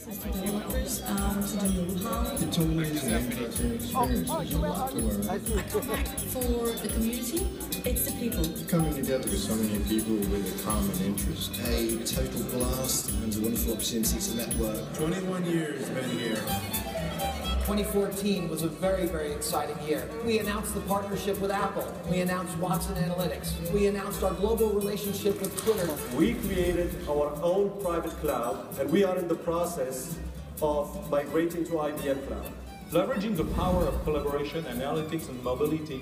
It's for developers to do how It's always an interesting experience. There's a lot to learn. for the community. It's the people. Coming together with so many people with a common interest. A total blast and a wonderful opportunity to network. 21 years been here. 2014 was a very, very exciting year. We announced the partnership with Apple. We announced Watson Analytics. We announced our global relationship with Twitter. We created our own private cloud, and we are in the process of migrating to IBM Cloud. Leveraging the power of collaboration, analytics, and mobility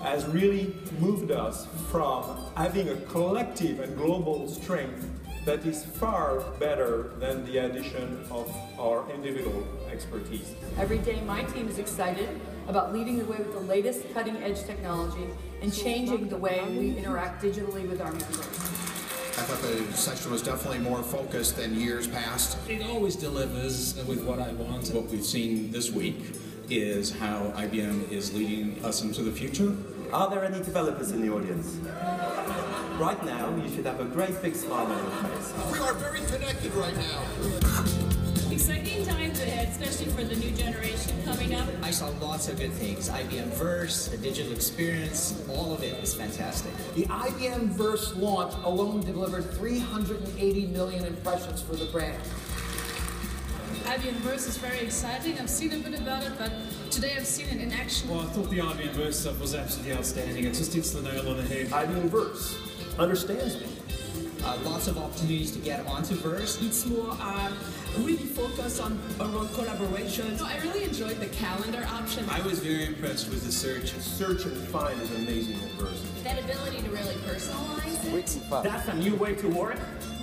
has really moved us from having a collective and global strength that is far better than the addition of our individual expertise. Every day my team is excited about leading the way with the latest cutting-edge technology and changing the way we interact digitally with our members. I thought the session was definitely more focused than years past. It always delivers with what I want. What we've seen this week is how IBM is leading us into the future. Are there any developers in the audience? Right now, you should have a great big smile on your face. We are very connected right now. Exciting times ahead, especially for the new generation coming up. I saw lots of good things. IBM Verse, the digital experience, all of it is fantastic. The IBM Verse launch alone delivered 380 million impressions for the brand. IBM Verse is very exciting. I've seen a bit about it, but today I've seen it in action. Well, I thought the IBM Verse stuff was absolutely outstanding. It just hits the nail on the head. IBM Verse understands me. Lots of opportunities to get onto Verse. It's more really focused on around collaboration. So I really enjoyed the calendar option. I was very impressed with the search. Search and find is amazing in Verse. That ability to really personalize it. That's a new way to work,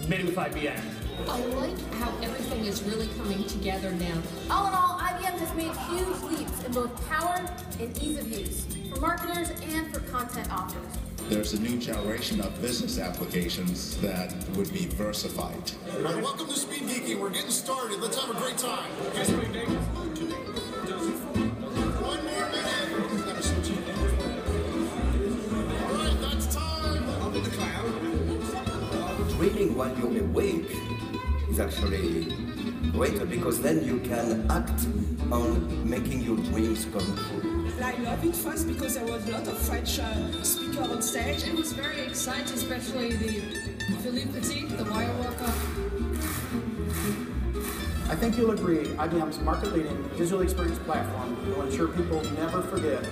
made with IBM. I like how everything is really coming together now. All in all, IBM has made huge leaps in both power and ease of use for marketers and for content authors. There's a new generation of business applications that would be versified. All right, welcome to Speed Geeking. We're getting started. Let's have a great time. One more minute. All right, that's time. Up in the cloud. Dreaming while you're awake is actually greater because then you can act on making your dreams come true. I love it first because there was a lot of French speakers on stage. It was very exciting, especially the Philippe Petit, the wire worker. I think you'll agree IBM's market-leading digital experience platform will ensure people never forget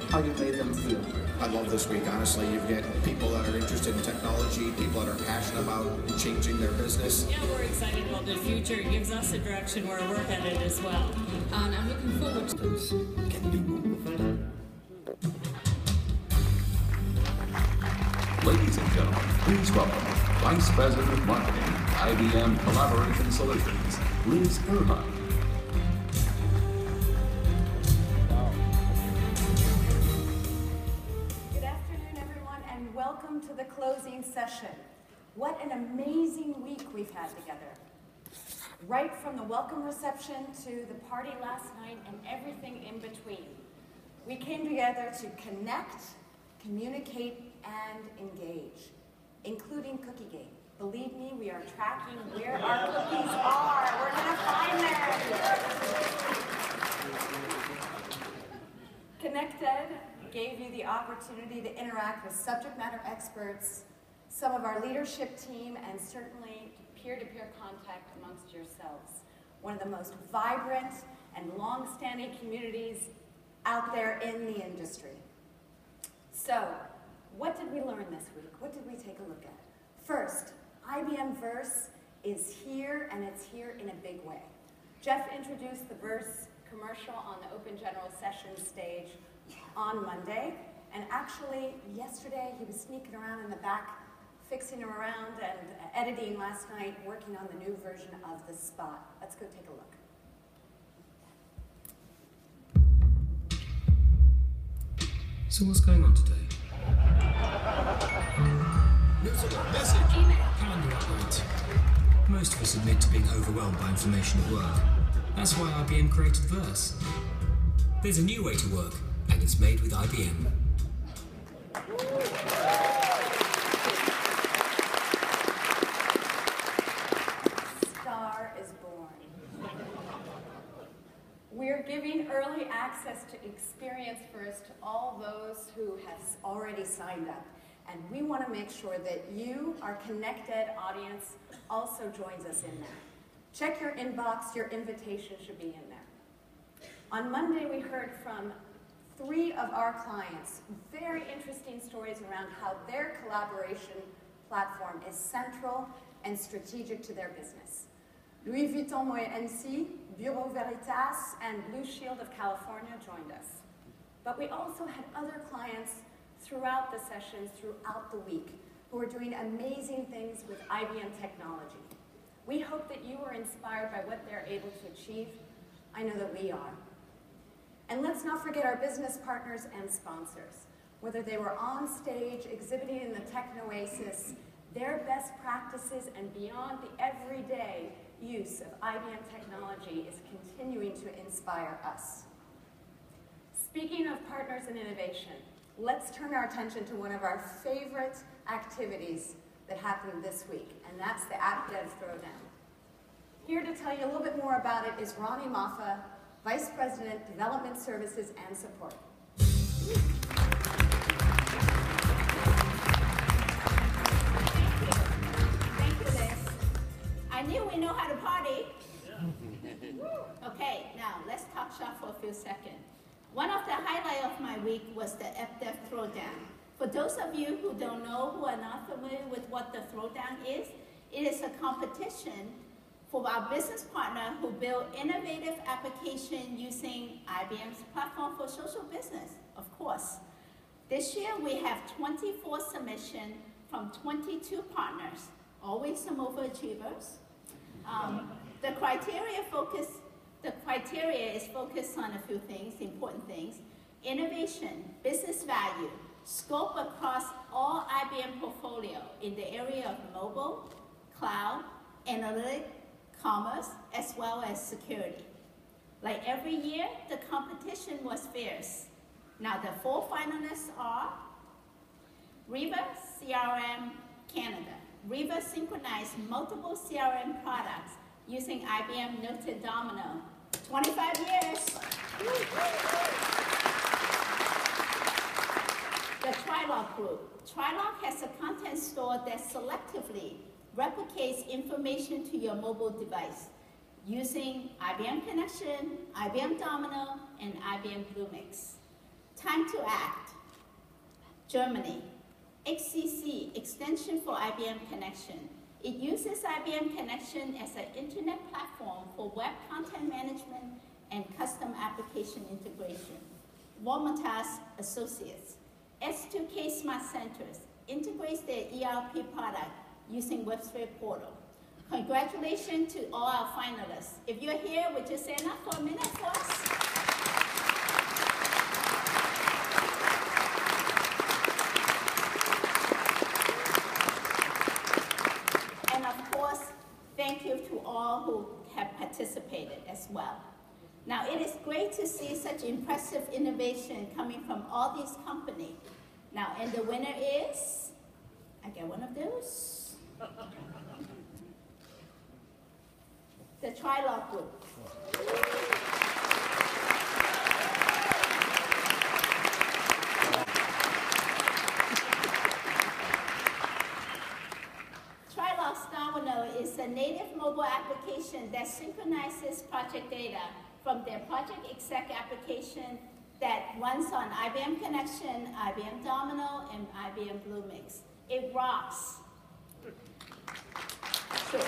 how you made them feel. I love this week, honestly. You've got people that are interested in technology, people that are passionate about changing their business. Yeah, we're excited about the future. It gives us a direction where we're headed as well. And I'm looking forward to this. Can you move? Ladies and gentlemen, please welcome Vice President of Marketing, IBM Collaboration Solutions, Liz Irvine. Good afternoon, everyone, and welcome to the closing session. What an amazing week we've had together. Right from the welcome reception to the party last night and everything in between. We came together to connect, communicate, and engage, including CookieGate. Believe me, we are tracking where our cookies are. We're going to find them. ConnectED gave you the opportunity to interact with subject matter experts, some of our leadership team, and certainly peer-to-peer contact amongst yourselves. One of the most vibrant and long-standing communities out there in the industry. So, what did we learn this week? What did we take a look at? First, IBM Verse is here, and it's here in a big way. Jeff introduced the Verse commercial on the Open General Sessions stage on Monday, and actually yesterday he was sneaking around in the back, fixing them around and editing last night, working on the new version of the spot. Let's go take a look. So what's going on today? Message. Calendar update. Most of us admit to being overwhelmed by information at work. That's why IBM created Verse. There's a new way to work, and it's made with IBM. Star is born. have already signed up. And we want to make sure that you, our ConnectED audience, also joins us in there. Check your inbox, your invitation should be in there. On Monday, we heard from 3 of our clients, very interesting stories around how their collaboration platform is central and strategic to their business. Louis Vuitton Moet Hennessy, Bureau Veritas, and Blue Shield of California joined us. But we also had other clients throughout the sessions, throughout the week, who are doing amazing things with IBM technology. We hope that you are inspired by what they're able to achieve. I know that we are. And let's not forget our business partners and sponsors. Whether they were on stage exhibiting in the Technoasis, their best practices and beyond the everyday use of IBM technology is continuing to inspire us. Speaking of partners and innovation, let's turn our attention to one of our favorite activities that happened this week, and that's the App Dev Throwdown. Here to tell you a little bit more about it is Ronnie Maffa, Vice President, Development Services and Support. Thank you, Liz. I knew we know how to party. Okay, now let's talk shop for a few seconds. One of the highlights of my week was the App Dev Throwdown. For those of you who don't know, who are not familiar with what the Throwdown is, it is a competition for our business partner who build innovative applications using IBM's platform for social business, of course. This year we have 24 submissions from 22 partners, always some overachievers. The criteria is focused on a few things, important things: innovation, business value, scope across all IBM portfolio in the area of mobile, cloud, analytics, commerce, as well as security. Like every year, the competition was fierce. Now the 4 finalists are Riva CRM Canada. Riva synchronized multiple CRM products using IBM Noted Domino. 25 years. The Trilog Group. Trilog has a content store that selectively replicates information to your mobile device using IBM Connection, IBM Domino, and IBM Bluemix. Time to Act. Germany. XCC, extension for IBM Connection. It uses IBM Connection as an internet platform for web content management and custom application integration. Walmatas Associates. S2K Smart Centers integrates their ERP product using WebSphere Portal. Congratulations to all our finalists. If you're here, would you stand up for a minute for us? Thank you to all who have participated as well. Now, it is great to see such impressive innovation coming from all these companies. Now, and the winner is, I get one of those. The Trilog Group. Is a native mobile application that synchronizes project data from their project exec application that runs on IBM Connection, IBM Domino, and IBM Bluemix. It rocks. Sure.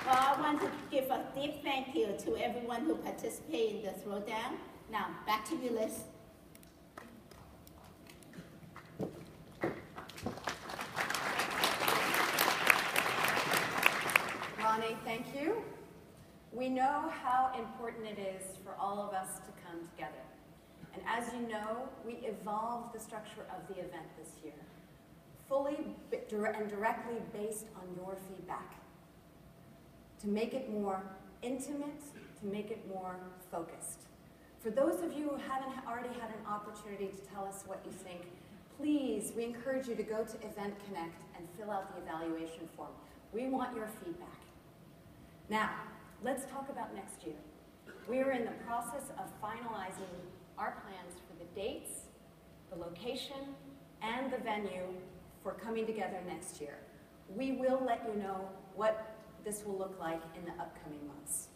Well, I want to give a deep thank you to everyone who participated in the Throwdown. Now, back to you, Liz. Ronnie, thank you. We know how important it is for all of us to come together. And as you know, we evolved the structure of the event this year, fully and directly based on your feedback, to make it more intimate, to make it more focused. For those of you who haven't already had an opportunity to tell us what you think, please, we encourage you to go to Event Connect and fill out the evaluation form. We want your feedback. Now, let's talk about next year. We are in the process of finalizing our plans for the dates, the location, and the venue for coming together next year. We will let you know what this will look like in the upcoming months.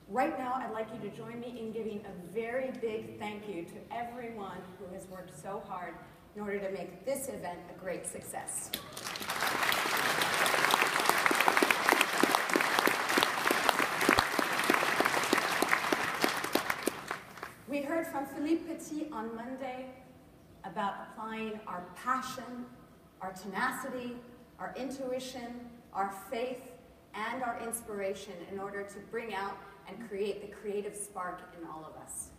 Right now, I'd like you to join me in giving a very big thank you to everyone who has worked so hard in order to make this event a great success. We heard from Philippe Petit on Monday about applying our passion, our tenacity, our intuition, our faith, and our inspiration in order to bring out and create the creative spark in all of us.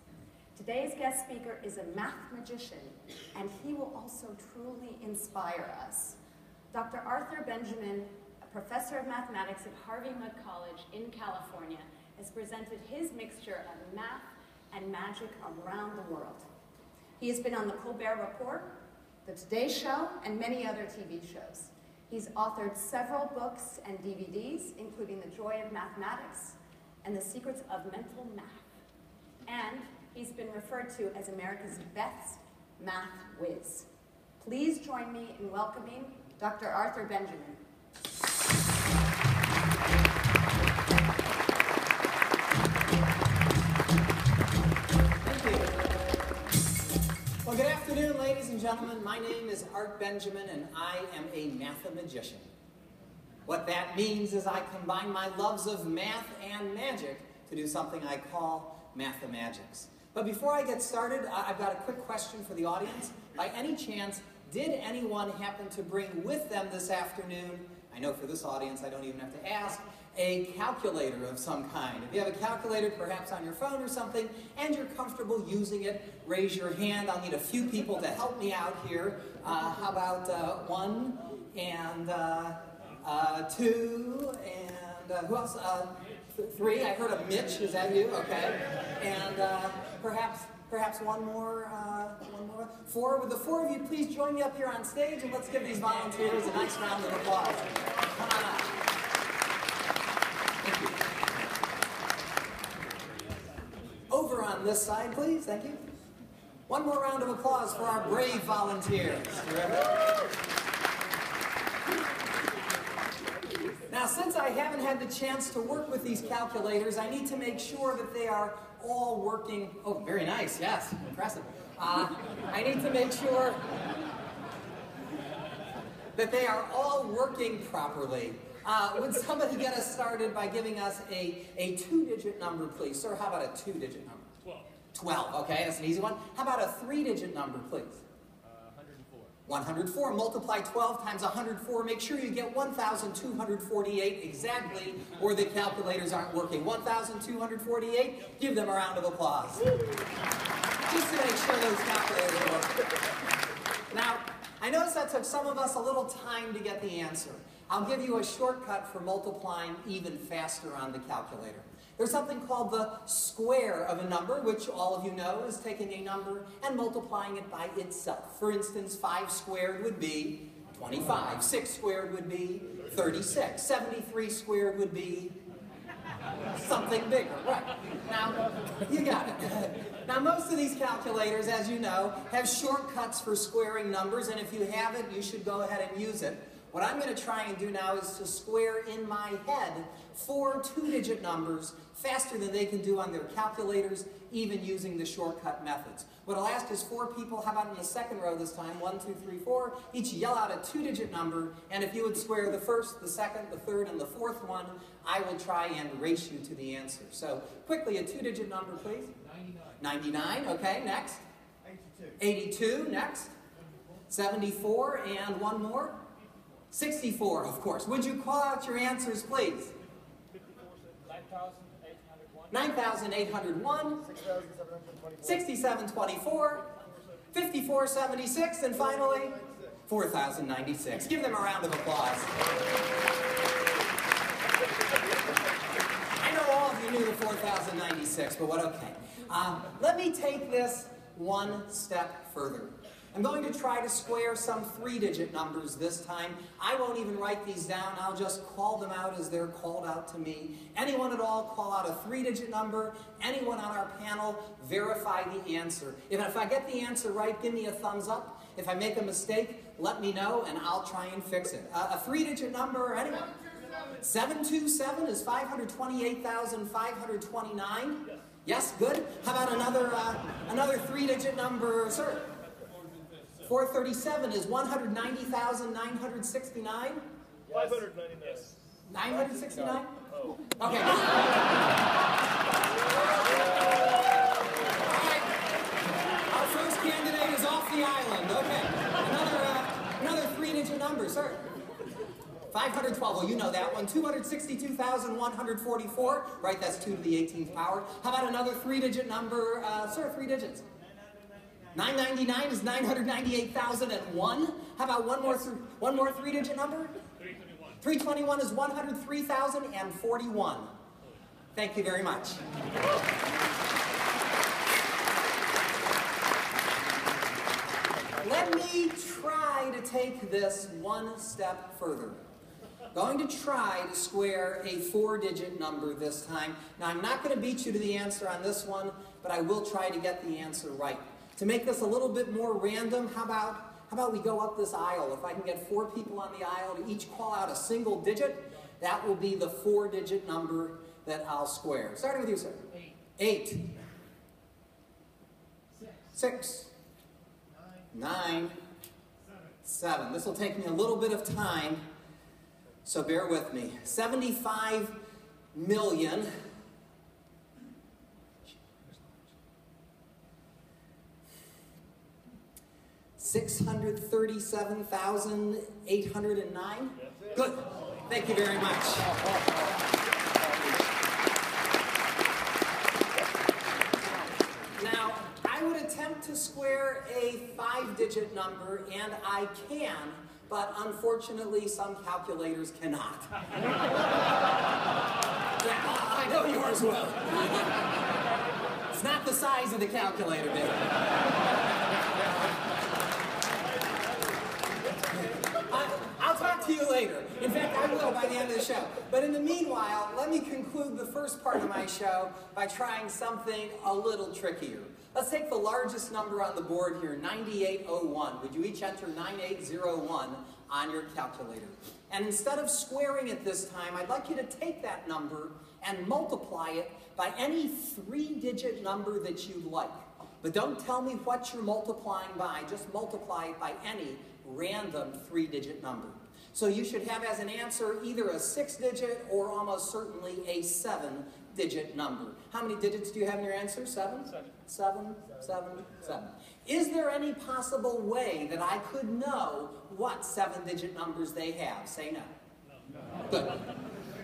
Today's guest speaker is a math magician, and he will also truly inspire us. Dr. Arthur Benjamin, a professor of mathematics at Harvey Mudd College in California, has presented his mixture of math and magic around the world. He has been on the Colbert Report, the Today Show, and many other TV shows. He's authored several books and DVDs, including The Joy of Mathematics and The Secrets of Mental Math. And he's been referred to as America's best math whiz. Please join me in welcoming Dr. Arthur Benjamin. Well, good afternoon, ladies and gentlemen. My name is Art Benjamin, and I am a mathemagician. What that means is I combine my loves of math and magic to do something I call mathemagics. But before I get started, I've got a quick question for the audience. By any chance, did anyone happen to bring with them this afternoon, I know for this audience I don't even have to ask, a calculator of some kind? If you have a calculator, perhaps on your phone or something, and you're comfortable using it, raise your hand. I'll need a few people to help me out here. How about 1 and 2 and who else? 3. I heard a Mitch. Is that you? Okay. And perhaps one more. 4. Would the 4 of you please join me up here on stage, and let's give these volunteers a nice round of applause. Come on up. Over on this side, please. Thank you. One more round of applause for our brave volunteers. Now, since I haven't had the chance to work with these calculators, I need to make sure that they are all working. Oh, very nice. Yes, impressive. I need to make sure that they are all working properly. Would somebody get us started by giving us a 2-digit number, please? Sir, how about a 2-digit number? 12. 12, okay, that's an easy one. How about a 3-digit number, please? 104. 104. Multiply 12 times 104. Make sure you get 1,248 exactly, or the calculators aren't working. 1,248. Give them a round of applause. Just to make sure those calculators work. Now, I noticed that took some of us a little time to get the answer. I'll give you a shortcut for multiplying even faster on the calculator. There's something called the square of a number, which all of you know is taking a number and multiplying it by itself. For instance, 5 squared would be 25. 6 squared would be 36. 73 squared would be something bigger. Right. Now, you got it. Now, most of these calculators, as you know, have shortcuts for squaring numbers, and if you have it, you should go ahead and use it. What I'm going to try and do now is to square in my head 4 2-digit numbers faster than they can do on their calculators, even using the shortcut methods. What I'll ask is 4 people, how about in the second row this time, 1, 2, 3, 4, each yell out a 2-digit number, and if you would square the first, the second, the third, and the fourth one, I will try and race you to the answer. So, quickly, a 2-digit number, please. 99. 99, okay, next. 82. 82, next. 74, and one more. 64, of course. Would you call out your answers, please? 9,801. 6724. 5476. And finally, 4,096. Give them a round of applause. I know all of you knew the 4,096, but what okay. Let me take this one step further. I'm going to try to square some 3-digit numbers this time. I won't even write these down. I'll just call them out as they're called out to me. Anyone at all call out a 3-digit number? Anyone on our panel verify the answer. If I get the answer right, give me a thumbs up. If I make a mistake, let me know and I'll try and fix it. A 3-digit number, anyone? 727 is 528,529. Yes, good. How about another 3-digit number, sir? 437 is 190,969. 599. 969? Oh. Okay. Our first candidate is off the island. Okay. Another 3-digit number, sir. 512, well, you know that one. 262,144. Right, that's 2 to the 18th power. How about another 3-digit number, sir, 3 digits? 999 is 998,001. How about one more 3-digit number? 321 is 103,041. Thank you very much. Let me try to take this one step further. Going to try to square a 4-digit number this time. Now, I'm not going to beat you to the answer on this one, but I will try to get the answer right. To make this a little bit more random, how about we go up this aisle? If I can get 4 people on the aisle to each call out a single digit, that will be the 4-digit number that I'll square. Starting with you, sir. 8. 6. 9. 7. This will take me a little bit of time, so bear with me. 75 million. 637,809. Good. Thank you very much. Now, I would attempt to square a 5-digit number, and I can, but unfortunately, some calculators cannot. I know yours will. It's not the size of the calculator, baby. I'll talk to you later. In fact, I will by the end of the show. But in the meanwhile, let me conclude the first part of my show by trying something a little trickier. Let's take the largest number on the board here, 9801. Would you each enter 9801 on your calculator? And instead of squaring it this time, I'd like you to take that number and multiply it by any 3-digit number that you'd like. But don't tell me what you're multiplying by, just multiply it by any random 3-digit number. So you should have as an answer either a 6-digit or almost certainly a 7-digit number. How many digits do you have in your answer? 7? 7. Is there any possible way that I could know what 7-digit numbers they have? Say no. Good.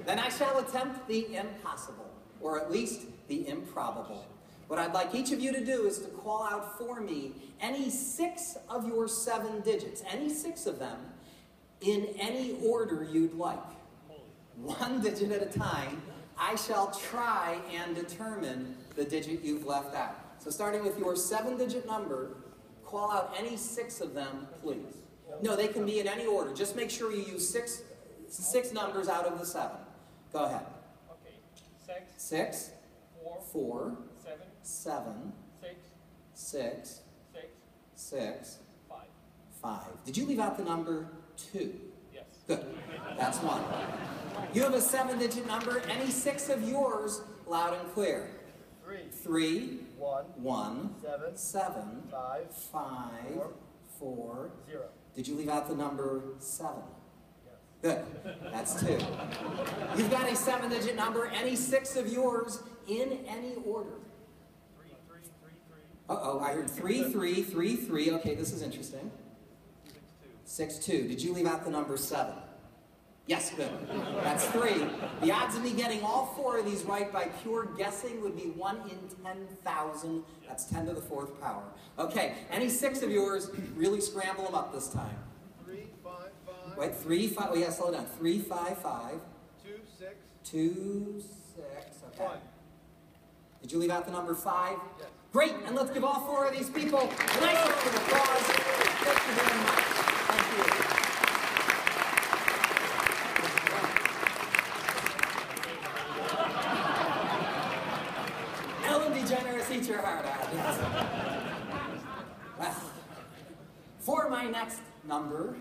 Then I shall attempt the impossible, or at least the improbable. What I'd like each of you to do is to call out for me any 6 of your 7 digits, any 6 of them, in any order you'd like. 1 digit at a time, I shall try and determine the digit you've left out. So starting with your 7-digit number, call out any 6 of them, please. No, they can be in any order. Just make sure you use 6 numbers out of the 7. Go ahead. Okay. 6. 4. 7. 6. 5. Did you leave out the number 2? Yes. Good. That's 1. You have a 7-digit number. Any 6 of yours, loud and clear. 3. 1. 7. 5. 4. 0. Did you leave out the number 7? Good. That's 2. You've got a 7-digit number. Any 6 of yours in any order. Uh-oh, I heard 3, 3, 3, 3. Okay, this is interesting. 6, 2. Did you leave out the number 7? Yes, good. That's 3. The odds of me getting all 4 of these right by pure guessing would be 1 in 10,000. That's 10 to the 4th power. Okay, any 6 of yours, really scramble them up this time. 3, 5, 5. Wait, 3, 5. Oh, yeah, slow down. 3, 5, 5. 2, 6. 2, 6. Okay. 1. Did you leave out the number 5? Yes. Great, and let's give all 4 of these people a nice round of applause. For my next number,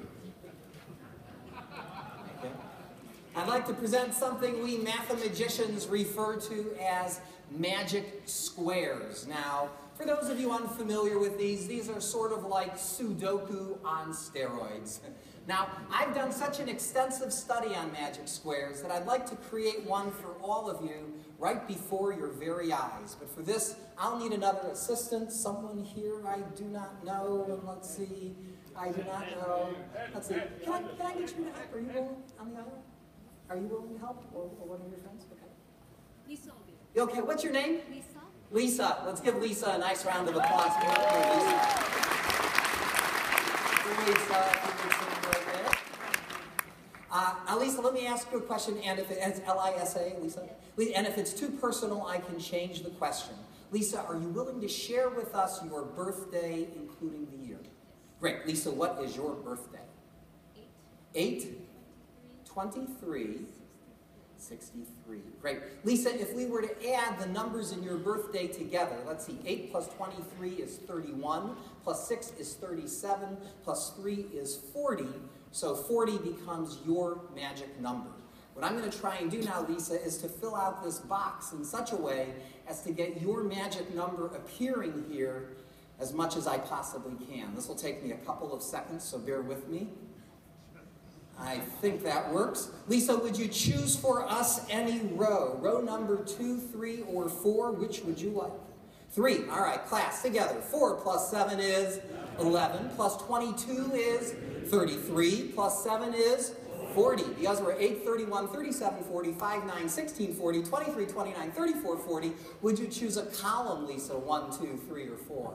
I'd like to present something we mathematicians refer to as magic squares. Now, for those of you unfamiliar with these are sort of like Sudoku on steroids. Now, I've done such an extensive study on magic squares that I'd like to create one for all of you right before your very eyes. But for this, I'll need another assistant. Someone here I do not know. And let's see. I do not know. Let's see. Can I get you to help? Are you willing on the other? Are you willing to help? Or one of your friends? Okay. Lisa. Okay, what's your name? Lisa. Lisa. Let's give Lisa a nice round of applause. Lisa, let me ask you a question, and if it's L-I-S-A, Lisa? And if it's too personal, I can change the question. Lisa, are you willing to share with us your birthday, including the year? Great. Lisa, what is your birthday? 8? 23? 63. Great. Lisa, if we were to add the numbers in your birthday together, let's see, 8 plus 23 is 31, plus 6 is 37, plus 3 is 40, so 40 becomes your magic number. What I'm going to try and do now, Lisa, is to fill out this box in such a way as to get your magic number appearing here as much as I possibly can. This will take me a couple of seconds, so bear with me. I think that works. Lisa, would you choose for us any row? Row number 2, 3, or 4? Which would you like? 3. All right, class, together. 4 plus 7 is 11. Plus 22 is 33. Plus 7 is 40. The others were 8, 31, 37, 40, 5, 9, 16, 40, 23, 29, 34, 40. Would you choose a column, Lisa? 1, 2, 3, or 4?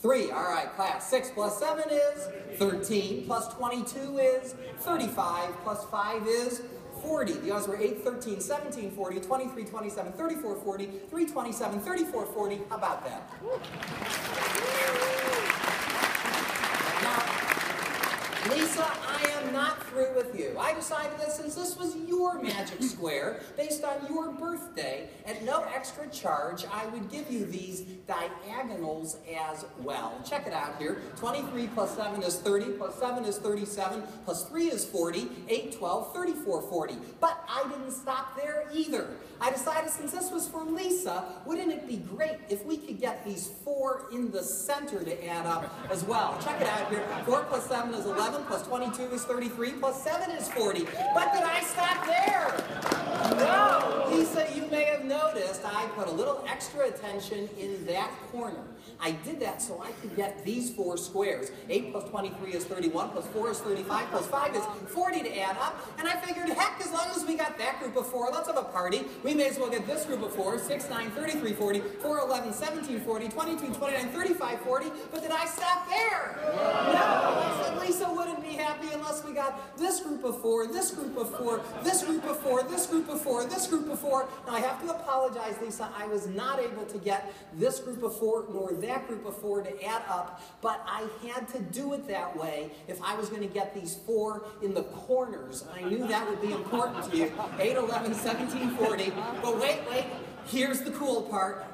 3. All right, class. 6 plus 7 is 13. Plus 22 is 35. Plus 5 is 40. The others were 8, 13, 17, 40, 23, 27, 34, 40, 3, 27, 34, 40. How about that? Now, Lisa, I am not through with you. I decided that since this was your magic square, based on your birthday, at no extra charge, I would give you these diagonals as well. Check it out here. 23 plus 7 is 30, plus 7 is 37, plus 3 is 40, 8, 12, 34, 40. But I didn't stop there either. I decided since this was for Lisa, wouldn't it be great if we could get these 4 in the center to add up as well? Check it out here. 4 plus 7 is 11, plus 22 is 33, plus 7 is 40. But did I stop there? No! Lisa, you may have noticed I put a little extra attention in that corner. I did that so I could get these 4 squares. 8 plus 23 is 31, plus 4 is 35, plus 5 is 40 to add up. And I figured, heck, as long as we got that group of 4, let's have a party. We may as well get this group of 4, 6, 9, 33, 40, 4, 11, 17, 40, 22, 29, 35, 40. But did I stop there? No! I said Lisa wouldn't be happy unless we got this group of 4, this group of 4, this group of 4, this group of 4, this group of 4. Now I have to apologize, Lisa, I was not able to get this group of 4 nor that group of 4 to add up, but I had to do it that way if I was going to get these 4 in the corners. I knew that would be important to you. 8, 11, 17, 40. But wait, here's the cool part.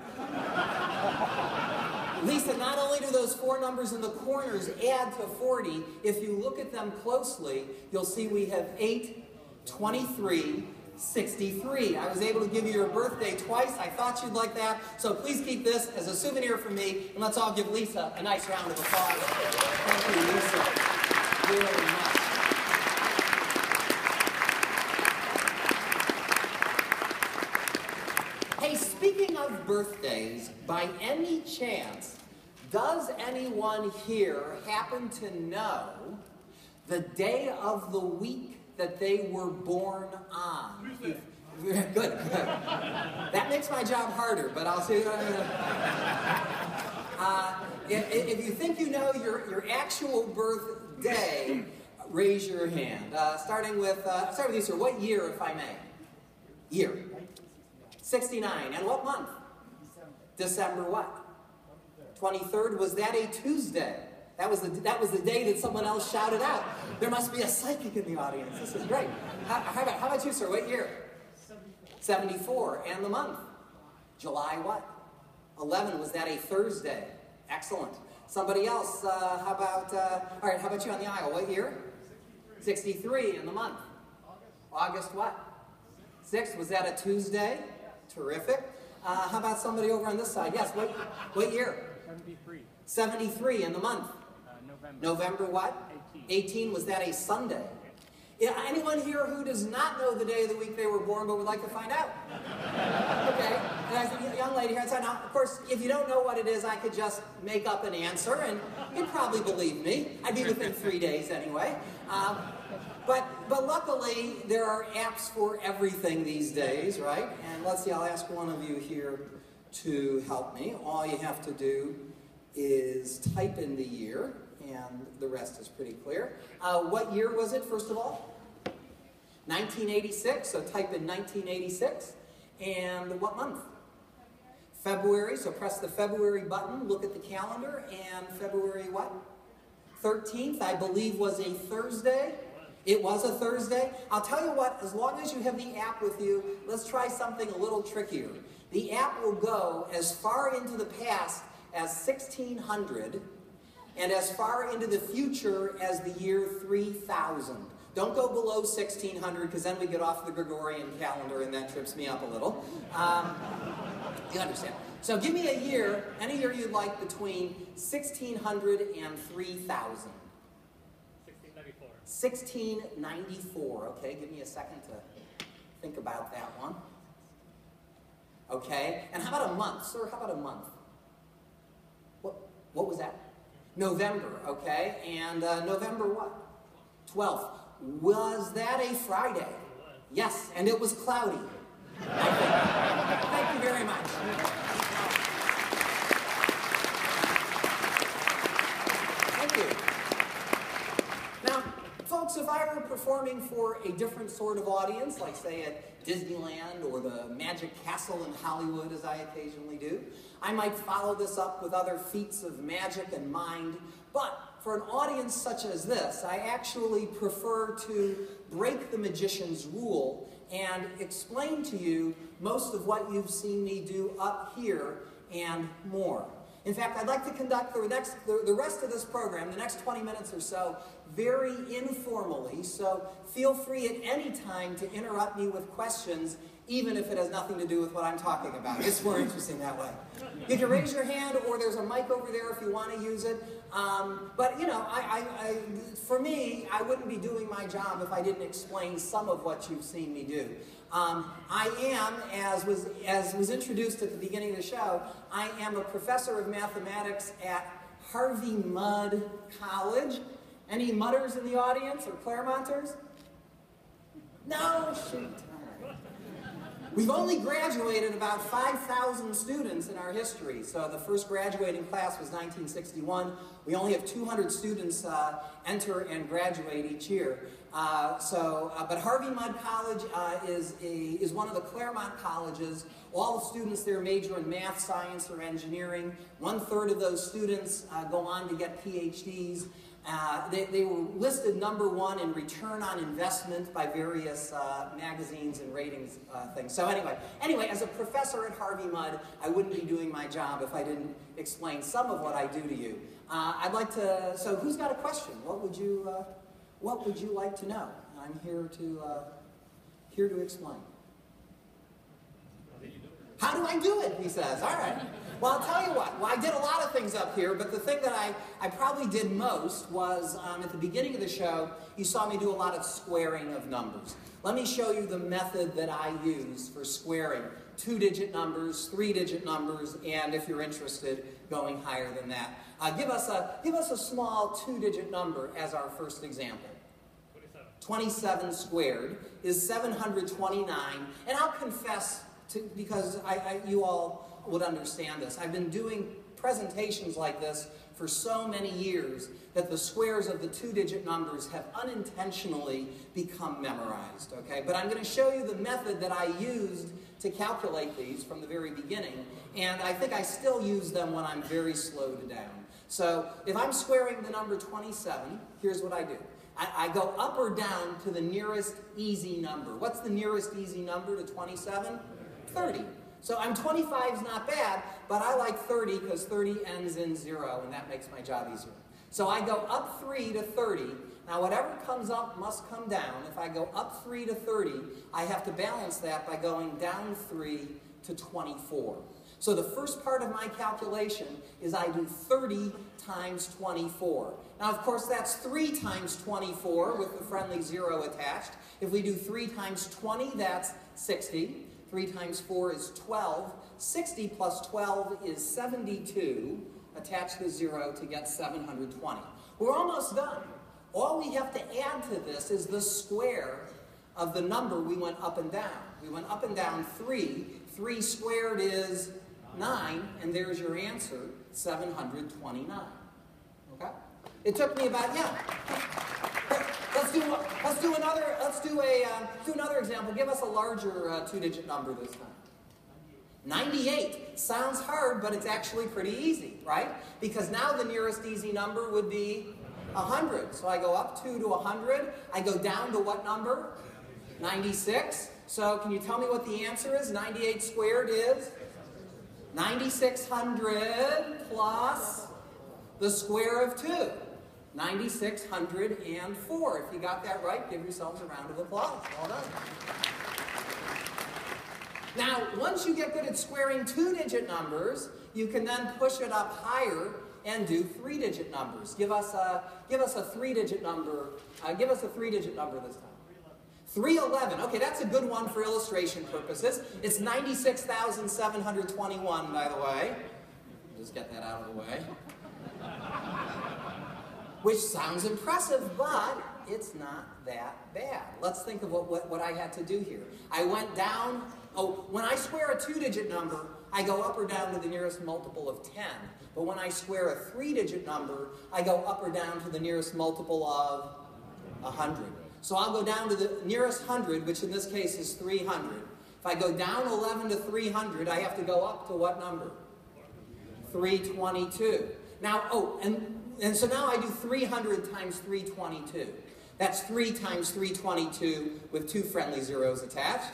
Lisa, not only do those 4 numbers in the corners add to 40, if you look at them closely, you'll see we have 8, 23, 63. I was able to give you your birthday twice. I thought you'd like that. So please keep this as a souvenir from me, and let's all give Lisa a nice round of applause. Thank you, Lisa, very much. Hey, speaking of birthdays, by any chance, does anyone here happen to know the day of the week that they were born on? Good. That makes my job harder, but I'll see. If you think you know your actual birthday, raise your hand. Start with you, sir. What year, if I may? Year. 69. And what month? December what? 23rd. Was that a Tuesday? That was the day that someone else shouted out. There must be a psychic in the audience. This is great. How about you, sir? What year? 74. And the month? July what? 11. Was that a Thursday? Excellent. Somebody else, how about, all right, how about you on the aisle? What year? 63 in the month. August what? 6th, was that a Tuesday? Terrific. How about somebody over on this side? Yes, what year? 73. 73 in the month. November. November what? 18, was that a Sunday? Yeah, anyone here who does not know the day of the week they were born but would like to find out? Okay, and as a young lady here, now, of course, if you don't know what it is, I could just make up an answer, and you'd probably believe me. I'd be within 3 days anyway. But luckily, there are apps for everything these days, right? And let's see, I'll ask one of you here to help me. All you have to do is type in the year, and the rest is pretty clear. What year was it, first of all? 1986, so type in 1986. And what month? February, so press the February button, look at the calendar, and February what? 13th, I believe, was a Thursday. It was a Thursday. I'll tell you what, as long as you have the app with you, let's try something a little trickier. The app will go as far into the past as 1600 and as far into the future as the year 3000. Don't go below 1600 because then we get off the Gregorian calendar and that trips me up a little. You understand. So give me a year, any year you'd like between 1600 and 3000. 1694, okay, give me a second to think about that one. Okay, and how about a month, sir, how about a month? What was that? November, okay, and November what? 12th. Was that a Friday? Yes, and it was cloudy. Thank you very much. Thank you. Now, folks, if I were performing for a different sort of audience, like say at Disneyland or the Magic Castle in Hollywood, as I occasionally do, I might follow this up with other feats of magic and mind, but for an audience such as this, I actually prefer to break the magician's rule and explain to you most of what you've seen me do up here and more. In fact, I'd like to conduct the rest of this program, the next 20 minutes or so, very informally, so feel free at any time to interrupt me with questions, even if it has nothing to do with what I'm talking about. It's more interesting that way. You can raise your hand, or there's a mic over there if you want to use it. But, you know, for me, I wouldn't be doing my job if I didn't explain some of what you've seen me do. I am, as was introduced at the beginning of the show, I am a professor of mathematics at Harvey Mudd College. Any Mudders in the audience, or Claremonters? No, shoot. We've only graduated about 5,000 students in our history. So the first graduating class was 1961. We only have 200 students enter and graduate each year. But Harvey Mudd College is one of the Claremont colleges. All the students there major in math, science, or engineering. 1/3 of those students go on to get PhDs. They were listed #1 in return on investment by various magazines and ratings things. So anyway, as a professor at Harvey Mudd, I wouldn't be doing my job if I didn't explain some of what I do to you. I'd like to. So who's got a question? What would you like to know? I'm here to explain. How do I do it? He says. All right. Well, I'll tell you what. Well, I did a lot of things up here, but the thing that I probably did most was at the beginning of the show, you saw me do a lot of squaring of numbers. Let me show you the method that I use for squaring 2-digit numbers, 3-digit numbers, and if you're interested, going higher than that. Give us a small 2-digit number as our first example. 27 squared is 729, and I'll confess because you all would understand this. I've been doing presentations like this for so many years that the squares of the 2-digit numbers have unintentionally become memorized, okay? But I'm going to show you the method that I used to calculate these from the very beginning, and I think I still use them when I'm very slowed down. So if I'm squaring the number 27, here's what I do. I go up or down to the nearest easy number. What's the nearest easy number to 27? 30. So 25 is not bad, but I like 30 because 30 ends in 0, and that makes my job easier. So I go up 3 to 30. Now whatever comes up must come down. If I go up 3 to 30, I have to balance that by going down 3 to 24. So the first part of my calculation is I do 30 times 24. Now, of course, that's 3 times 24 with the friendly 0 attached. If we do 3 times 20, that's 60. 3 times 4 is 12. 60 plus 12 is 72. Attach the 0 to get 720. We're almost done. All we have to add to this is the square of the number we went up and down. We went up and down 3. 3 squared is 9, and there's your answer, 729. Okay? It took me about, Let's do another example. Give us a larger 2-digit number this time. 98 sounds hard, but it's actually pretty easy, right? Because now the nearest easy number would be 100. So I go up 2 to 100. I go down to what number? 96. So can you tell me what the answer is? 98 squared is 9600 plus the square of 2. 9604. If you got that right, give yourselves a round of applause. Well done. Now, once you get good at squaring 2-digit numbers, you can then push it up higher and do 3-digit numbers. Give us a 3-digit number. Give us a 3-digit number this time. 311. Okay, that's a good one for illustration purposes. It's 96,721, by the way. Just get that out of the way. Which sounds impressive, but it's not that bad. Let's think of what I had to do here. I went down. Oh, when I square a 2-digit number, I go up or down to the nearest multiple of 10. But when I square a 3-digit number, I go up or down to the nearest multiple of 100. So I'll go down to the nearest 100, which in this case is 300. If I go down 11 to 300, I have to go up to what number? 322. Now, and so now I do 300 times 322. That's 3 times 322 with 2 friendly zeros attached.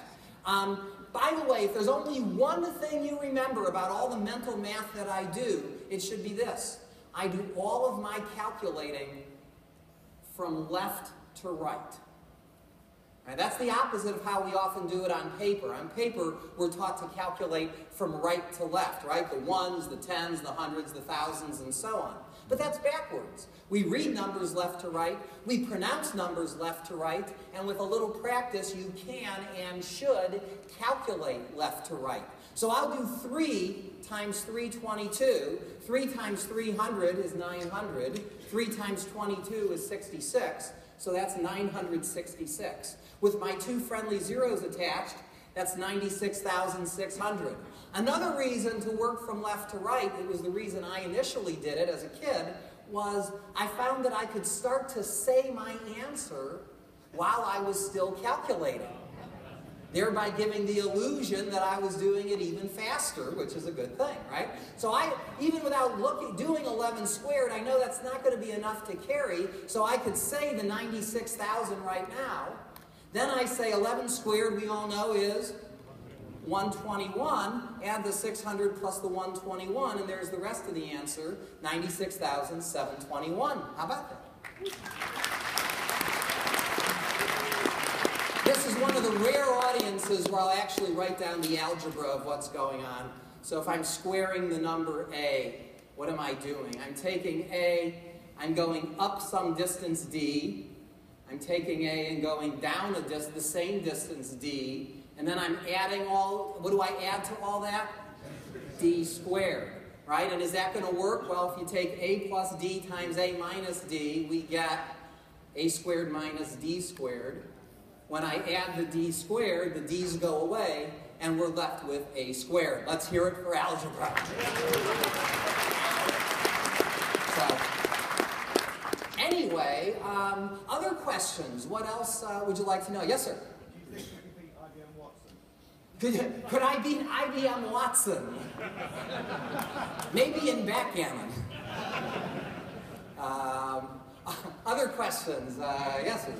By the way, if there's only one thing you remember about all the mental math that I do, it should be this. I do all of my calculating from left to right. Right, that's the opposite of how we often do it on paper. On paper, we're taught to calculate from right to left, right? The ones, the tens, the hundreds, the thousands, and so on. But that's backwards. We read numbers left to right, we pronounce numbers left to right, and with a little practice, you can and should calculate left to right. So I'll do 3 times 322. 3 times 300 is 900. 3 times 22 is 66. So that's 966. With my 2 friendly zeros attached, that's 96,600. Another reason to work from left to right, it was the reason I initially did it as a kid, was I found that I could start to say my answer while I was still calculating, thereby giving the illusion that I was doing it even faster, which is a good thing, right? So even without doing 11 squared, I know that's not going to be enough to carry, so I could say the 96,000 right now. Then I say 11 squared, we all know, is 121. Add the 600 plus the 121, and there's the rest of the answer, 96,721. How about that? This is one of the rare audiences where I'll actually write down the algebra of what's going on. So if I'm squaring the number A, what am I doing? I'm taking A, I'm going up some distance D, I'm taking A and going down the same distance D, and then I'm adding what do I add to all that? D squared, right? And is that going to work? Well, if you take A plus D times A minus D, we get A squared minus D squared. When I add the D squared, the D's go away, and we're left with A squared. Let's hear it for algebra. So, anyway, other questions? What else would you like to know? Yes, sir? Do you think you can beat IBM Watson? Could I beat IBM Watson? Maybe in backgammon. Other questions? Yes, sir?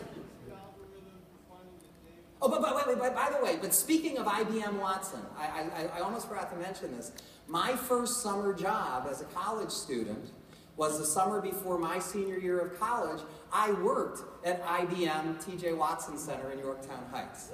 Oh, but by the way, but speaking of IBM Watson, I almost forgot to mention this. My first summer job as a college student was the summer before my senior year of college. I worked at IBM T.J. Watson Center in Yorktown Heights.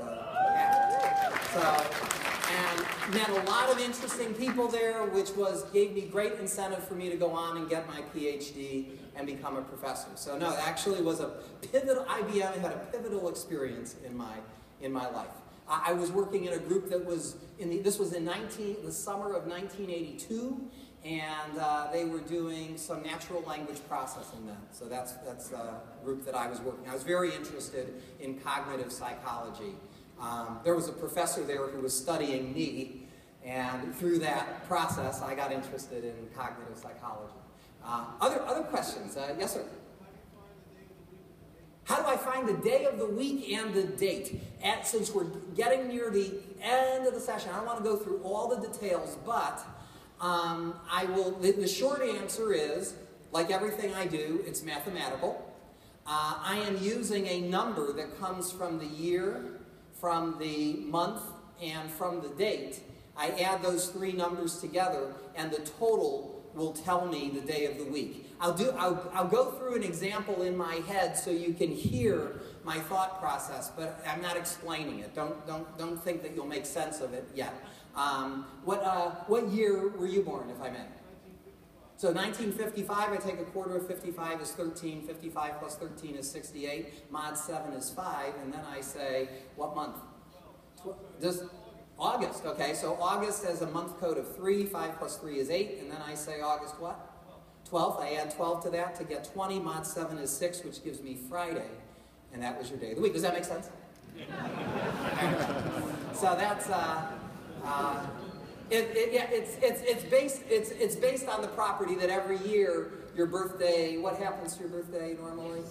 And met a lot of interesting people there, which gave me great incentive for me to go on and get my PhD and become a professor. So no, it actually was a pivotal, IBM had a pivotal experience in my life. I was working in a group that was, this was in the summer of 1982, and they were doing some natural language processing then. So that's a group that I was working. I was very interested in cognitive psychology. There was a professor there who was studying me, and through that process, I got interested in cognitive psychology. Other questions? Yes, sir? How do I find the day of the week and the date? Since we're getting near the end of the session, I don't want to go through all the details, but I will. The short answer is, like everything I do, it's mathematical. I am using a number that comes from the year, from the month, and from the date. I add those three numbers together, and the total will tell me the day of the week. I'll go through an example in my head so you can hear my thought process, but I'm not explaining it. Don't think that you'll make sense of it yet. What year were you born, if I may? So 1955, I take a quarter of 55 is 13. 55 plus 13 is 68. Mod 7 is 5. And then I say, what month? August. Okay, so August has a month code of 3. 5 plus 3 is 8. And then I say August what? 12th. I add 12 to that to get 20. Mod 7 is 6, which gives me Friday. And that was your day of the week. Does that make sense? So that's... It's based on the property that every year your birthday, what happens to your birthday normally?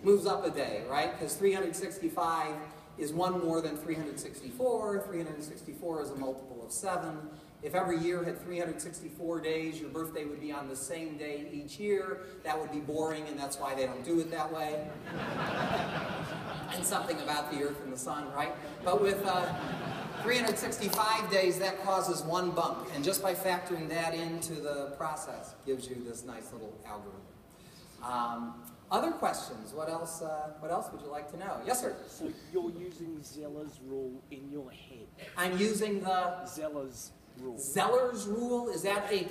Moves up a day, right? Because 365 is one more than 364. 364 is a multiple of 7. If every year had 364 days, your birthday would be on the same day each year. That would be boring, and that's why they don't do it that way. And something about the earth and the sun, right? But with 365 days, that causes one bump. And just by factoring that into the process, gives you this nice little algorithm. Other questions? What else would you like to know? Yes, sir? So you're using Zeller's rule in your head? I'm using the... Zeller's rule. Zeller's rule? Is that a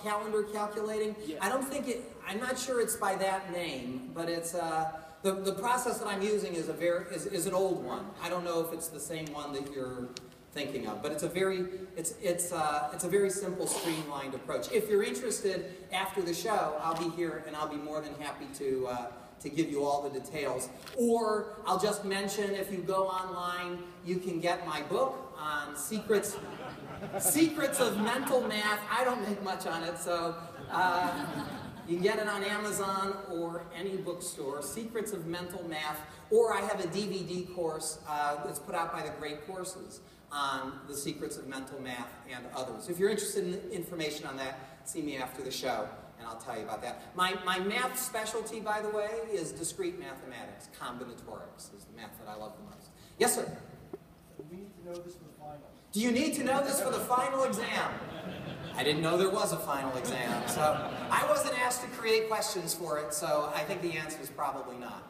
calendar calculating? Yeah. I don't think it... I'm not sure it's by that name, but it's... The process that I'm using is an old one. I don't know if it's the same one that you're thinking of, but it's a very simple, streamlined approach. If you're interested, after the show, I'll be here and I'll be more than happy to give you all the details. Or I'll just mention, if you go online, you can get my book on Secrets of Mental Math. I don't make much on it, so you can get it on Amazon or any bookstore, Secrets of Mental Math, or I have a DVD course that's put out by the Great Courses on the secrets of mental math and others. If you're interested in information on that, see me after the show, and I'll tell you about that. My math specialty, by the way, is discrete mathematics. Combinatorics is the math that I love the most. Yes, sir? We need to know this for the final. Do you need to know this for the final exam? I didn't know there was a final exam, so I wasn't asked to create questions for it, so I think the answer is probably not.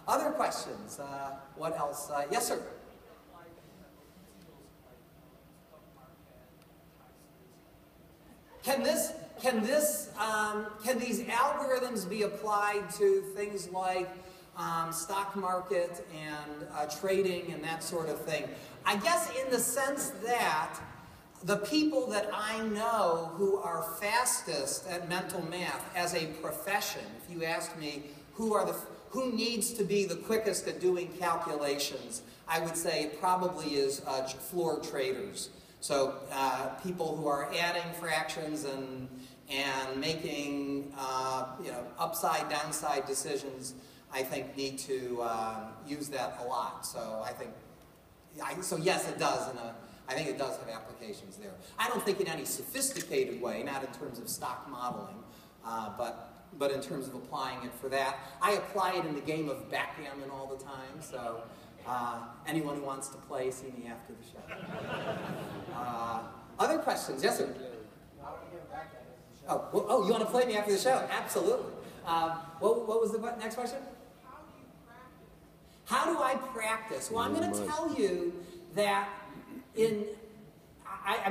Other questions? What else? Yes, sir? Can these algorithms be applied to things like stock market and trading and that sort of thing? I guess in the sense that the people that I know who are fastest at mental math as a profession, if you asked me who needs to be the quickest at doing calculations, I would say it probably is floor traders. So people who are adding fractions and making upside downside decisions, I think need to use that a lot. So so yes, it does. I think it does have applications there. I don't think in any sophisticated way, not in terms of stock modeling, but in terms of applying it for that. I apply it in the game of backgammon all the time. So Anyone who wants to play, see me after the show. Other questions? Yes, sir? Oh, well, oh, you want to play me after the show? Absolutely. What was the next question? How do I practice? Well, I'm going to tell you that I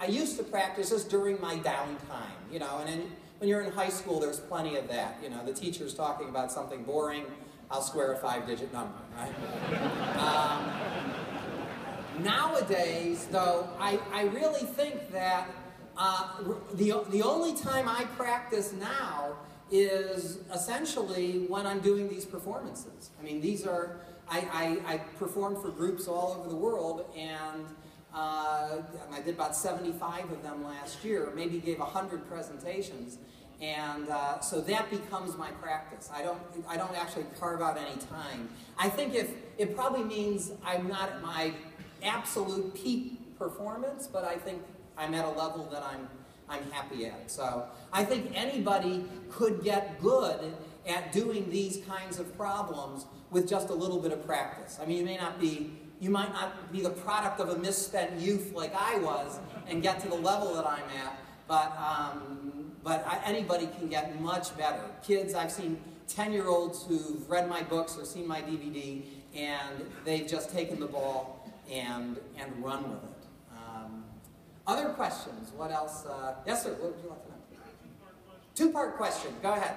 used to practice this during my downtime, you know, and when you're in high school, there's plenty of that. You know, the teacher's talking about something boring, I'll square a 5-digit number, right? Nowadays, though, I really think that the only time I practice now is essentially when I'm doing these performances. I mean, these are, I performed for groups all over the world, and I did about 75 of them last year, maybe gave 100 presentations, and so that becomes my practice. I don't actually carve out any time. I think it probably means I'm not at my absolute peak performance, but I think I'm at a level that I'm happy at. So I think anybody could get good at doing these kinds of problems with just a little bit of practice. I mean, you might not be the product of a misspent youth like I was and get to the level that I'm at, but anybody can get much better. Kids, I've seen 10-year-olds who've read my books or seen my DVD, and they've just taken the ball and run with it. Other questions? What else? Yes, sir. What would you like to know? Two-part question. Go ahead.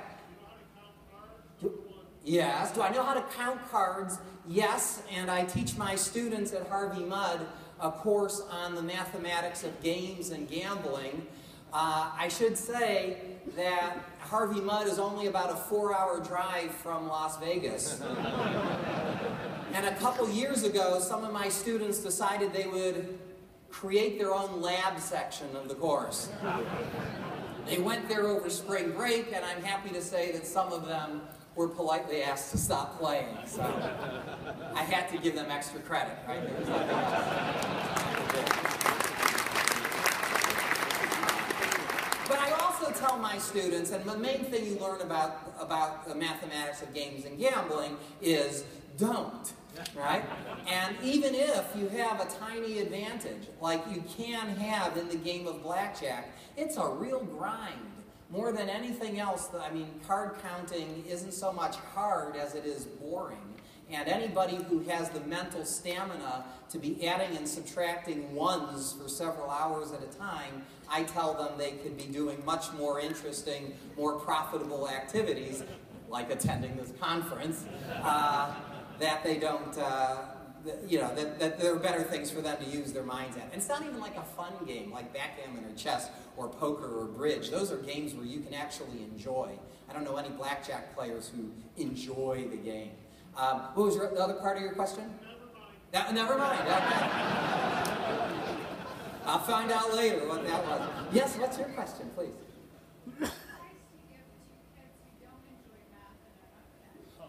Yes. Do I know how to count cards? Yes. And I teach my students at Harvey Mudd a course on the mathematics of games and gambling. I should say that Harvey Mudd is only about a 4-hour drive from Las Vegas. And a couple years ago, some of my students decided they would create their own lab section of the course. They went there over spring break, and I'm happy to say that some of them were politely asked to stop playing. So I had to give them extra credit, right? There was nothing else. But I also tell my students, and the main thing you learn about the mathematics of games and gambling is don't. Right? And even if you have a tiny advantage, like you can have in the game of blackjack, it's a real grind. More than anything else, I mean, card counting isn't so much hard as it is boring. And anybody who has the mental stamina to be adding and subtracting ones for several hours at a time, I tell them they could be doing much more interesting, more profitable activities, like attending this conference, that they don't, that there are better things for them to use their minds at. And it's not even like a fun game, like backgammon or chess or poker or bridge. Those are games where you can actually enjoy. I don't know any blackjack players who enjoy the game. What was the other part of your question? Never mind. Okay. I'll find out later what that was. Yes, what's your question, please?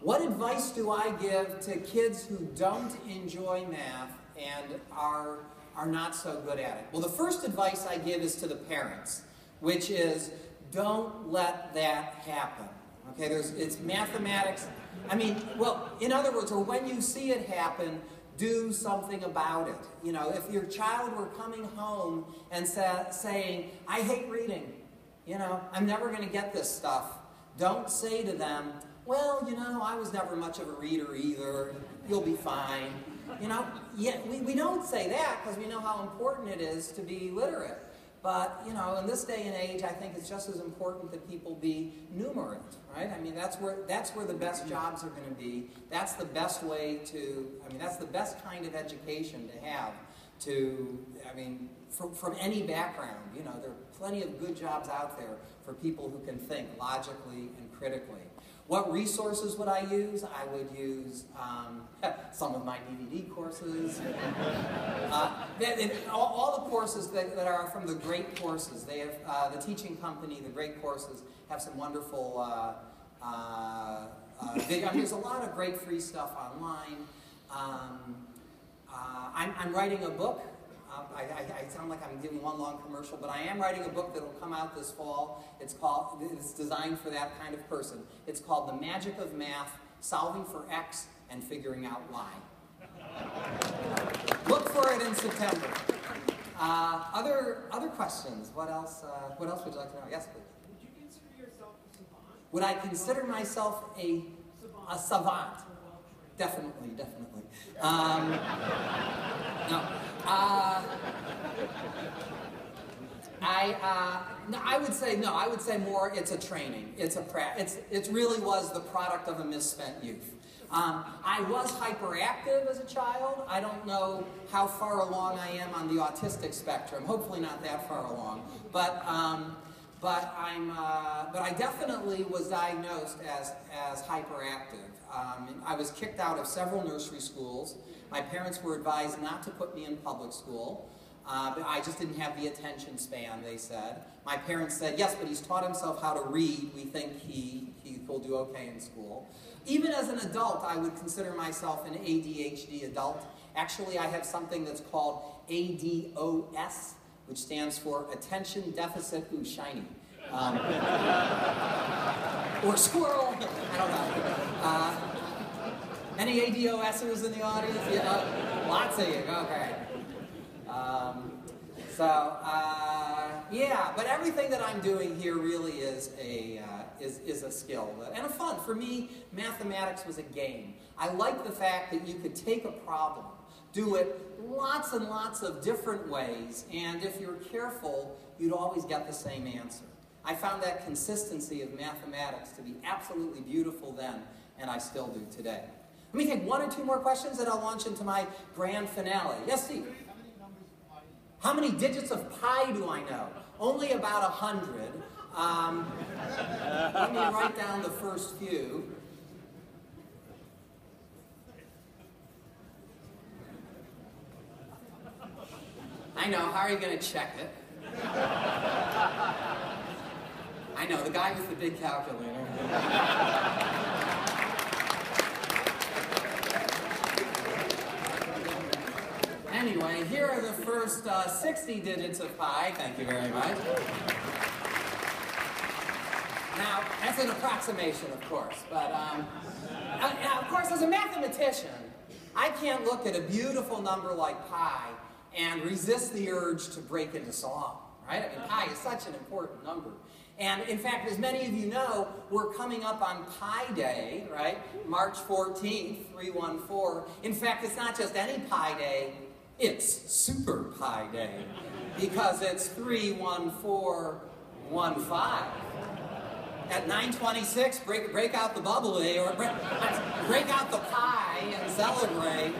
What advice do I give to kids who don't enjoy math and are not so good at it? Well, the first advice I give is to the parents, which is don't let that happen. Okay, it's mathematics. I mean, well, in other words, or when you see it happen, do something about it. You know, if your child were coming home and saying, I hate reading, you know, I'm never going to get this stuff, don't say to them, well, you know, I was never much of a reader either. You'll be fine. You know, yeah, we don't say that because we know how important it is to be literate. But, you know, in this day and age, I think it's just as important that people be numerate, right? I mean, that's where the best jobs are going to be. That's the best way to, I mean, that's the best kind of education to have to, I mean, from any background. You know, there are plenty of good jobs out there for people who can think logically and critically. What resources would I use? I would use some of my DVD courses. All the courses that are from the Great Courses. They have the teaching company, the Great Courses, have some wonderful video. I mean, there's a lot of great free stuff online. I'm writing a book. I sound like I'm giving one long commercial, but I am writing a book that will come out this fall. It's designed for that kind of person. It's called The Magic of Math, solving for X and figuring out Y. Look for it in September. Other questions? What else would you like to know? Yes, please. Would you consider yourself a savant? Would I consider myself a savant? Definitely. No. I would say no. I would say more. It's a training. It really was the product of a misspent youth. I was hyperactive as a child. I don't know how far along I am on the autistic spectrum. Hopefully not that far along. But I definitely was diagnosed as hyperactive. I was kicked out of several nursery schools. My parents were advised not to put me in public school. I just didn't have the attention span, they said. My parents said, yes, but he's taught himself how to read. We think he will do okay in school. Even as an adult, I would consider myself an ADHD adult. Actually, I have something that's called ADOS, which stands for Attention Deficit Ooh Shiny. Or squirrel, I don't know. Any ADOSers in the audience? Yeah, lots of you, okay. Yeah, but everything that I'm doing here really is a skill and a fun. For me, mathematics was a game. I like the fact that you could take a problem, do it lots and lots of different ways, and if you're careful, you'd always get the same answer. I found that consistency of mathematics to be absolutely beautiful then, and I still do today. Let me take one or two more questions, and I'll launch into my grand finale. Yes, Steve? How many digits of pi do I know? Only about 100. Let me write down the first few. I know, how are you going to check it? I know, the guy with the big calculator. Anyway, here are the first 60 digits of pi. Thank you very much. Now, that's an approximation, of course. But, of course, as a mathematician, I can't look at a beautiful number like pi and resist the urge to break into song, right? I mean, pi is such an important number. And, in fact, as many of you know, we're coming up on Pi Day, right? March 14th, 314. In fact, it's not just any Pi Day. It's Super Pi Day, because it's 31415. At 9:26, break out the bubbly, or break out the pie and celebrate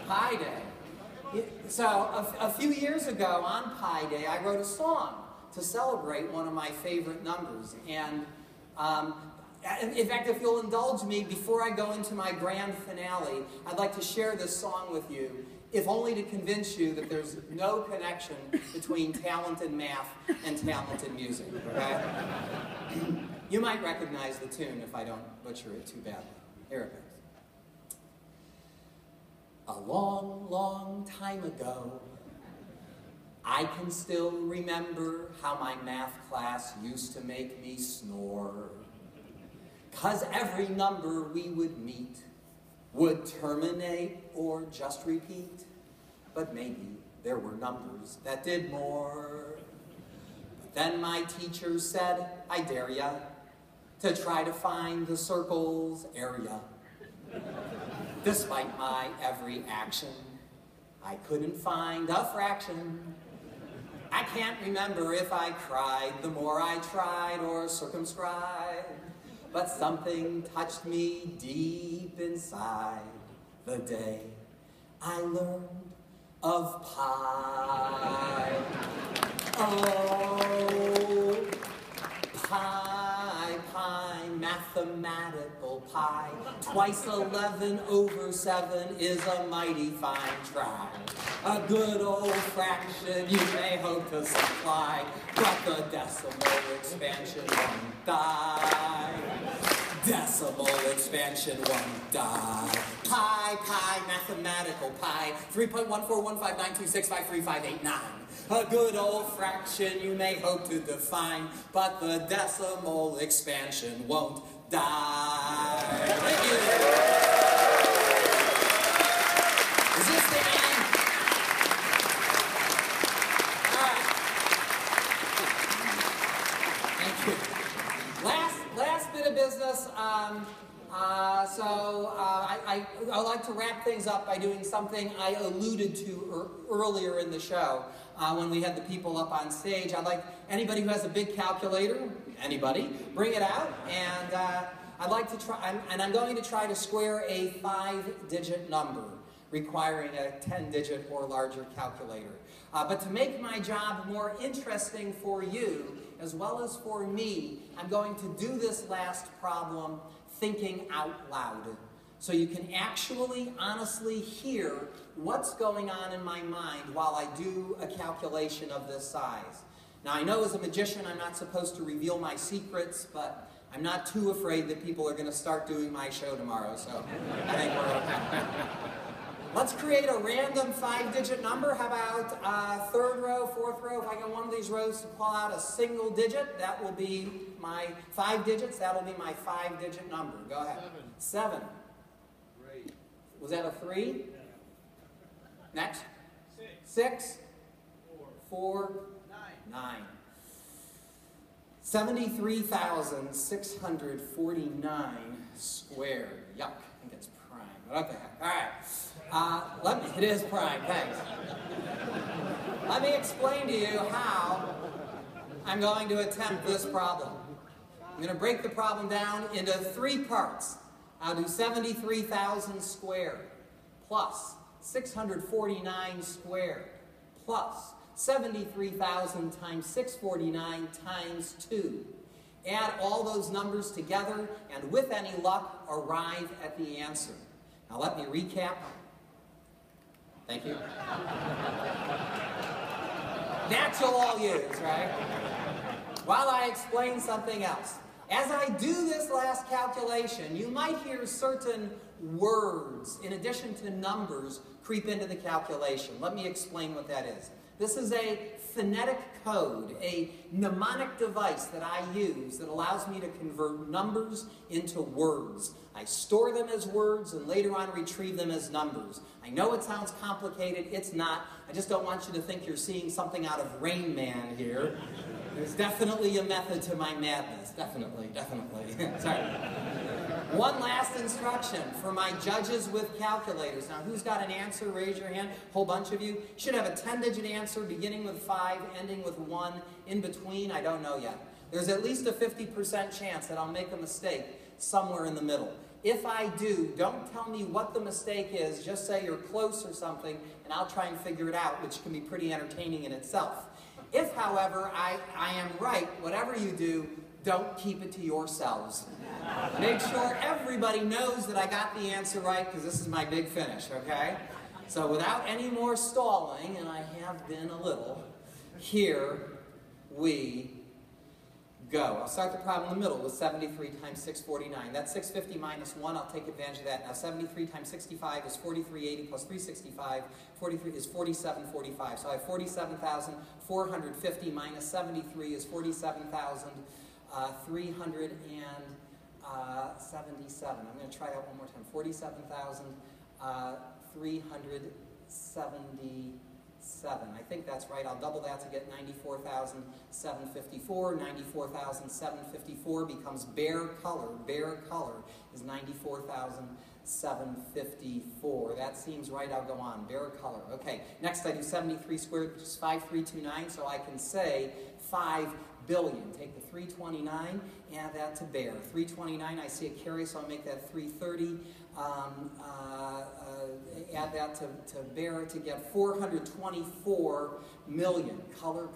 Pi Day. So a few years ago on Pi Day, I wrote a song to celebrate one of my favorite numbers. And in fact, if you'll indulge me, before I go into my grand finale, I'd like to share this song with you, if only to convince you that there's no connection between talent in math and talent in music, okay? You might recognize the tune if I don't butcher it too badly. Here it goes. A long, long time ago, I can still remember how my math class used to make me snore. 'Cause every number we would meet would terminate or just repeat. But maybe there were numbers that did more. But then my teacher said, I dare ya to try to find the circle's area. Despite my every action, I couldn't find a fraction. I can't remember if I cried the more I tried or circumscribed, but something touched me deep inside the day I learned of pi. Oh, pi, pi, mathematical pi. Twice 11/7 is a mighty fine try. A good old fraction you may hope to supply, but the decimal expansion won't die. decimal expansion won't die. Pi, mathematical pi, 3.1415926535889. A good old fraction you may hope to define, but the decimal expansion won't die. Thank you. Is this the end? All right. Thank you. Last bit of business. I'd like to wrap things up by doing something I alluded to earlier in the show when we had the people up on stage. I'd like anybody who has a big calculator, anybody, bring it out, and I'd like to try, and I'm going to try to square a 5-digit number requiring a 10-digit or larger calculator. But to make my job more interesting for you, as well as for me, I'm going to do this last problem thinking out loud. So you can actually, honestly hear what's going on in my mind while I do a calculation of this size. Now, I know as a magician I'm not supposed to reveal my secrets, but I'm not too afraid that people are going to start doing my show tomorrow, so I think we're okay. Let's create a random 5-digit number. How about third row, fourth row? If I get one of these rows to pull out a single digit, that will be my 5 digits. That'll be my 5-digit number. Go ahead. 7. Great. Was that a 3? Next. 6. 4. 9. 73,649 squared. Yuck. I think it's prime. What the heck? All right. It is prime, thanks. Let me explain to you how I'm going to attempt this problem. I'm going to break the problem down into 3 parts. I'll do 73,000 squared plus 649 squared plus 73,000 times 649 times 2. Add all those numbers together and with any luck arrive at the answer. Now let me recap. Thank you. That you'll all use, right? While I explain something else. As I do this last calculation, you might hear certain words, in addition to numbers, creep into the calculation. Let me explain what that is. This is a phonetic code, a mnemonic device that I use that allows me to convert numbers into words. I store them as words and later on retrieve them as numbers. I know it sounds complicated. It's not. I just don't want you to think you're seeing something out of Rain Man here. There's definitely a method to my madness. Definitely. Sorry. One last instruction for my judges with calculators. Now, who's got an answer? Raise your hand. Whole bunch of you. Should have a 10-digit answer beginning with 5, ending with 1. In between, I don't know yet. There's at least a 50% chance that I'll make a mistake somewhere in the middle. If I do, don't tell me what the mistake is. Just say you're close or something, and I'll try and figure it out, which can be pretty entertaining in itself. If, however, I am right, whatever you do, don't keep it to yourselves. Make sure everybody knows that I got the answer right, because this is my big finish, okay? So without any more stalling, and I have been a little, here we go. I'll start the problem in the middle with 73 times 649. That's 650 minus 1. I'll take advantage of that. Now 73 times 65 is 4380 plus 365. 43 is 4745. So I have 47,450 minus 73 is 47,377. I'm going to try that one more time. 47,377. I think that's right. I'll double that to get 94,754. 94,754 becomes bare color. Bare color is 94,754. That seems right. I'll go on. Bare color. Okay. Next I do 73 squared, which is 5329. So I can say 5 billion. Take the 329, add that to bare. 329, I see a carry, so I'll make that 330. Add that to bare to get 424 million. Color.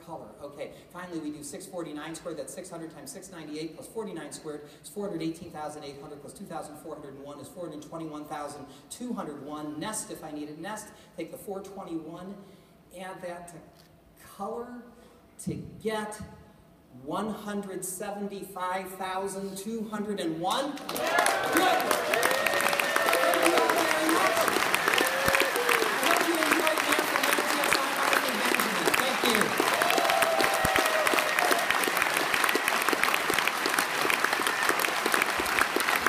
Okay, finally we do 649 squared. That's 600 times 698 plus 49 squared is 418,800 plus 2,401 is 421,201. Nest if I need it. Nest, take the 421, add that to color to get 175,201. Good. Thank you all very much. I hope you enjoyed the information on Arthur Benjamin. Thank you.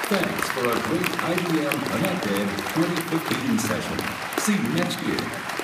Thanks for a great IBM ConnectED 2015 session. See you next year.